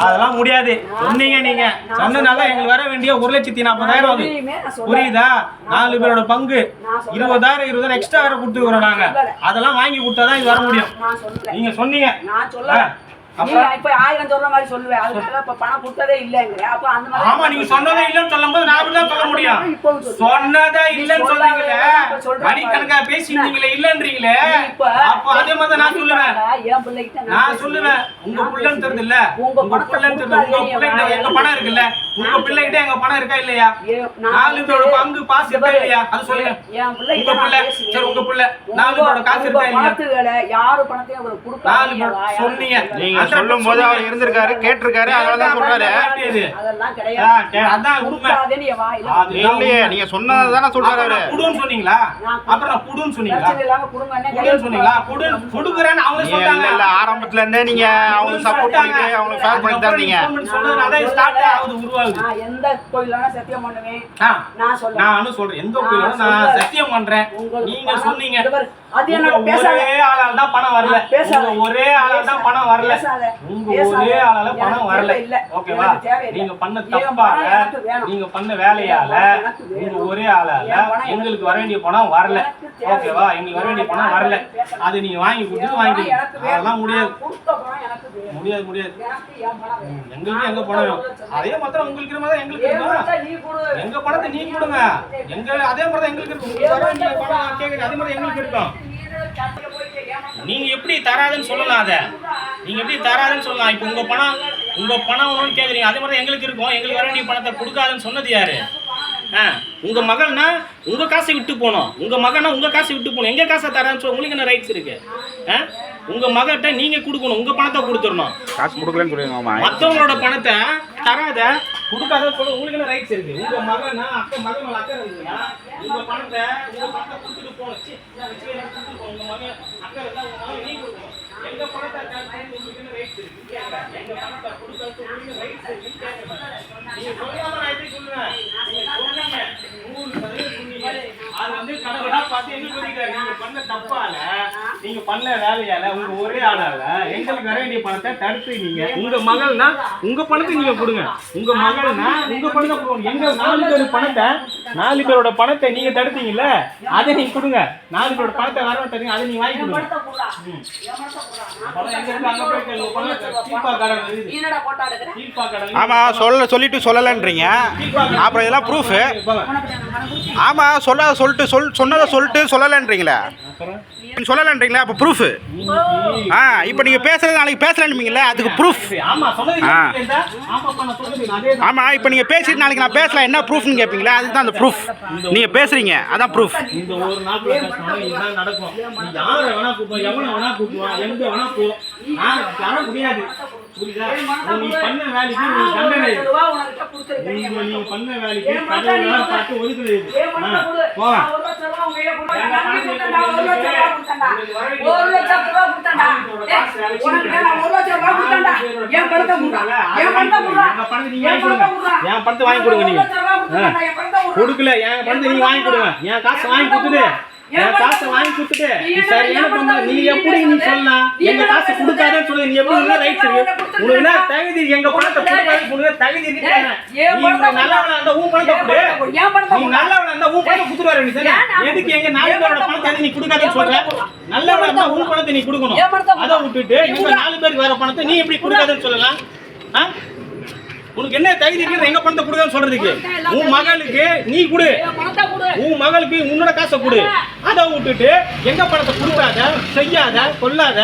அதெல்லாம் முடியாது. சொன்னீங்க நீங்க சொன்னனால எங்களுக்கு வர வேண்டிய 1,40,000 அது புரியுதா? 4 பேரோட பங்கு 20,000 எக்ஸ்ட்ரா வேற கொடுத்துக்கிறோம் நாங்க. அதெல்லாம் வாங்கி கொடுத்தாதான் இது வர முடியும். நீங்க சொன்னீங்க. இப்ப 1000 சொல்ற மாதிரி சொல்லுவேன். அதுக்காக இப்ப பணம் கொடுத்ததே இல்லங்க. அப்ப அந்த மாதிரி ஆமா நீங்க சொன்னதே இல்லன்னு சொல்லும்போது நான் அப்படி தான் சொல்ல முடியும். சொன்னதே இல்லன்னு சொல்றீங்களே, மணிக்கணக்கா பேசிட்டீங்களே இல்லன்றீங்களே, அப்ப அதே மாதிரி நான் சொல்லுவேன். என் பிள்ளைகிட்ட நான் சொல்லுவேன் உங்க பிள்ளைன்னு தெரியுது இல்ல, உங்க பிள்ளைன்னு தெரியுது. உங்க பிள்ளைகிட்ட எங்க பணம் இருக்குல்ல, உங்க பிள்ளைகிட்ட எங்க பணம் இருக்கா இல்லையா? 4 பேரோட பங்கு பாஸ் இருக்கா இல்லையா? அது சொல்லுங்க. என் பிள்ளை உங்க பிள்ளை சரி, உங்க பிள்ளை 4 பேரோட காசு இருக்கா இல்லையா? யாரு பணத்தையும் அவர் கொடுப்பாங்க. சொன்னீங்க. நீங்க சொல்லும்போது அவர் இருந்திருக்காரு, கேட்டிருக்காரு, அதனால சொல்றாரு. அதெல்லாம் கிடையாது. அதான் உண்மை. இல்லையே, நீங்க சொன்னது தானே சொல்றாரு அவரு. குடுன்னு சொன்னீங்களா? அப்புறம் நான் குடுன்னு சொன்னீங்களா? குடுன்னு சொன்னீங்களா? குடுக்குறேன்னு அவங்க சொல்றாங்க. இல்ல ஆரம்பத்துல இருந்தே நீங்க அவங்களுக்கு சப்போர்ட் பண்ணிட்டு அவங்களுக்கு ஃபேர் பண்ணி தந்தீங்க. சொன்னதுனால ஸ்டார்ட் ஆகுது, உருவாகுது. நான் எந்த கோயிலான சத்தியம் பண்ணுவேன். நானும் சொல்றேன் எந்த கோயிலான நான் சத்தியம் பண்றேன். நீங்க சொன்னீங்க அது என்ன பேசாத. ஒரே ஆளால தான் பணம் வரல. ஒரே ஆளால தான் பணம் வரல. உங்க ஒரே ஆளால பணம் வரல. ஓகேவா? நீங்க பண்ண தப்பால, நீங்க பண்ண வேலையால, உங்க ஒரே ஆளால எங்களுக்கு வர வேண்டிய பணம் வரல. ஓகேவா? எங்களுக்கு வர வேண்டிய பணம் வரல. அது நீங்க வாங்கி கொடுத்து வாங்கி அதெல்லாம் முடியாது. முடியாது முடியாது. எங்களுக்கு எங்க பணம் அதே மாதிரி உங்களுக்கு இருக்கிற மாதிரி எங்களுக்கு இருக்கும். எங்க பணத்தை நீங்க கொடுங்க. எங்க அதே மாதிரி தான் எங்களுக்கு இருக்கு. உங்களுக்கு வர வேண்டிய பணம் கேக்குது, அதே மாதிரி எங்களுக்கு இருக்கும். நீங்க எப்படி தராதுன்னு சொல்லலாம். அத நீங்க எப்படி தராதுன்னு சொல்லலாம். இப்ப உங்க பணம் ஒண்ணுன்னு கேக்குறீங்க, அதே மாதிரி எங்களுக்கு இருக்கும். எங்களுக்கு வர வேண்டிய பணத்தை கொடுக்காதுன்னு சொன்னது யாரு? உங்க மகள்னா உங்க காசை விட்டு போனோம். உங்க மகனா உங்க காசை விட்டு போகணும். எங்க காசை தரான்னு சொல்ல உங்களுக்கு என்ன ரைட்ஸ் இருக்கு? உங்க மகிட்ட நீங்க கொடுக்கணும், உங்க பணத்தை கொடுத்துடணும். காசு கொடுக்கலன்னு சொல்லுங்க. மத்தவங்களோட பணத்தை தராத கொடுக்காத சொல்ல உங்களுக்கு என்ன ரைட்ஸ் இருக்கு? உங்க மகனா மகன் அக்கறை இருக்குங்களா? உங்க பணத்தை கொடுத்துட்டு போகணும். உங்க மகன் அக்கறை இருந்தா உங்க மகன் நீ கொடுக்கணும். எங்க பணத்தை உங்களுக்கு என்ன ரைட்ஸ் இருக்கு? எங்க பணத்தை கொடுக்காத உங்களுக்கு ரைட்ஸ் இருக்கு. நீங்க சொல்லாம நான் எப்படி சொல்லுவேன்? நீங்க சொன்னீங்க 100% சொன்னீங்க. அது வந்து கடவுளா பார்த்து என்ன சொல்லிட்டாரு? நீங்க பண்ண தப்பால, நீங்க பண்ண வேலையால, உங்க ஒரே ஆளால எங்களுக்கு வர வேண்டிய பணத்தை தடுத்துறீங்க. உங்க மகள்னா உங்க பணத்தை நீங்க கொடுங்க. உங்க மகள்னா உங்க பணத்தை கொடுங்க. எங்க 4 பேர் பணத்தை 4 பேரோட பணத்தை நீங்க தடுத்தீங்கல்ல, அதை நீங்க கொடுங்க. 4 பேரோட பணத்தை வர தரீங்க, அதை நீங்க வாங்கி கொடுங்க. ஆமா சொல்லிட்டு சொல்லலன்றீங்க. அப்புறம் இதெல்லாம் ப்ரூஃப். ஆமா சொன்னதை சொல்லிட்டு சொல்லலன்றீங்களா? சொல்லலன்றீங்களா? அப்போ ப்ரூஃப். இப்போ நீங்கள் பேசுறது நாளைக்கு பேசலன்றீங்களா? அதுக்கு ப்ரூஃப். ஆமாம், இப்போ நீங்கள் பேசிட்டு நாளைக்கு நான் பேசலாம், என்ன ப்ரூஃப்னு கேட்பீங்களா? அதுக்கு தான் அந்த ப்ரூஃப். நீங்கள் பேசுறீங்க, அதான் ப்ரூஃப். இந்த ஒரு நாள் நடக்கும். யாரை வேணா கூப்பிடுவோம், எவனை வேணா கூப்பிடுவோம், எங்க வேணா போ. தர முடியாது. புரியுதா? நீ பண்ண வேலைக்கு நீ தண்டனை. நீ பண்ண வேலைக்கு கடவுளா பார்த்து ஒதுக்குது. போங்க. என் பணத்தை வாங்கி கொடுங்க. நீங்க கொடுக்கல, என் பணத்தை நீங்க வாங்கி கொடுங்க. என் காசை வாங்கி கொடுத்துட்டு என் காசை வாங்கி கொடுத்துட்டு சரியான பண்ண நீங்க எப்படி நீ சொல்லலாம்? எங்க காசை கொடுக்காதன்னு சொல்லுங்க. நீ எப்படி ரைட் இருக்கு? உங்களுக்கு என்ன தகுதி? எங்க பணத்தை கொடுக்காது உங்களுக்கு தகுதி இருக்கு. நீ நல்லவனா இருந்தா உன் பணத்தை கொடு. நீ நல்லவனா இருந்தா உன் பணத்தை கொடுத்துருவாரு. நீ சரி எதுக்கு எங்க 4 பேரோட பணத்தை நீ கொடுக்காதன்னு சொல்ற? நல்லவனா இருந்தா உன் பணத்தை நீ கொடுக்கணும். அதை விட்டுட்டு எங்க 4 பேருக்கு வர பணத்தை நீ எப்படி கொடுக்காதன்னு சொல்லலாம்? உனக்கு என்ன தகுதி இருக்கு எங்க பணத்தை கொடுக்கான்னு சொல்றதுக்கு? உன் மகளுக்கு நீ கொடு, உன் மகளுக்கு உன்னோட காசை கொடு. அதை விட்டுட்டு எங்க பணத்தை கொடுக்காத, செய்யாத, கொல்லாத.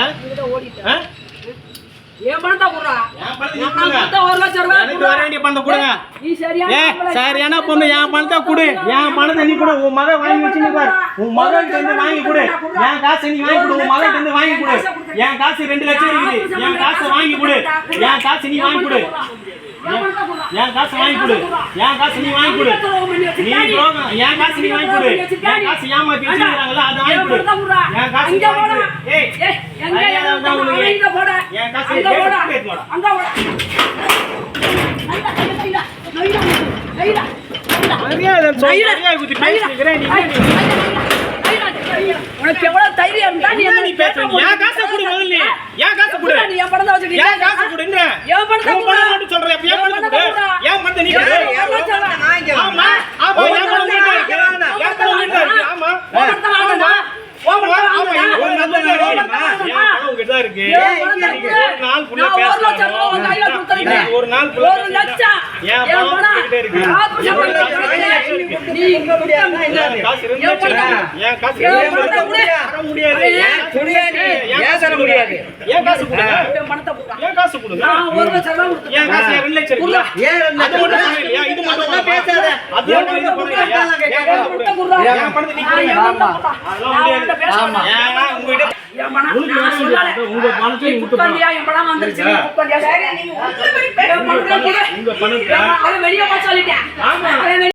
சரியான பொண்ணு என் பணத்தை கொடு. என் பணத்தை நீ கொடு. உன் மகன் வாங்கி வச்சு பாரு. உன் மகன் வந்து வாங்கி கொடு. என் காசை நீ வாங்கி கொடு. உன் மகன் வந்து வாங்கி கொடு. என் காசு 2 லட்சம் இருக்குது. என் காசை வாங்கி கொடு. என் காசு நீ வாங்கி கொடு. என் காசு வாங்கி கொடு. என் காசு நீ வாங்கி கொடு. நீ என் காசு நீ வாங்கி கொடு. என் காசு ஏமாத்தி வச்சிருக்காங்கல்ல, அதை வாங்கி கொடு. என் காசு என் உனக்கு எவ்வளவு தைரியம் இருந்தா நீ பேசுற? என் காசை கொடு முதல்ல. என் காசை கொடு. நீ என் பணத்தை வச்சிருக்க. என் காசை கொடுங்க. என் பணத்தை கொடு. இருக்கு. என் பணத்தை கொடு. ஒரு நாள் full ஆ நான் 1 லட்சம் பேசலாம். ரூபாய் உன் கையில கொடுத்துருக்கேன். ஒரு நாள் full ஆ 1 லட்சம். என் என் பணம் பணம். உங்ககிட்ட இருக்கு. ஆபரேஷன் பண்ணி கொடுத்துருக்கேன். நீ இங்க முடியாதுன்னா என்ன? என் காசு 2 என் லட்சம் பணத்தை இருக்கு. என் காசு என் 2 பணத்தை லட்சம் கொடு. தர முடியாது. ஏன் தர முடியாது? என் காசு கொடுங்க. என் பணத்தை கொடுடா. என் காசு கொடுங்க. நான் 1 லட்சம் ரூபாய் கொடுத்துருக்கேன். என் காசு 2 லட்சம் இருக்குல்ல? அது மட்டும் பணம் இல்லையா? இது மட்டும் பணம் பேசாத. அது மட்டும் இது பணம் இல்லையா? என் பணத்தை கொடு. என் பணத்தை நீ கொடுங்க. அதெல்லாம் முடியாது. ஏன்னா உங்ககிட்ட உங்க பணத்தை நீங்க கொடுத்துடலாம். என் பணம் வந்துருச்சு. உங்க பணத்தை உங்க பணத்தை வெளியே போக சொல்லிட்டேன். ஆமா.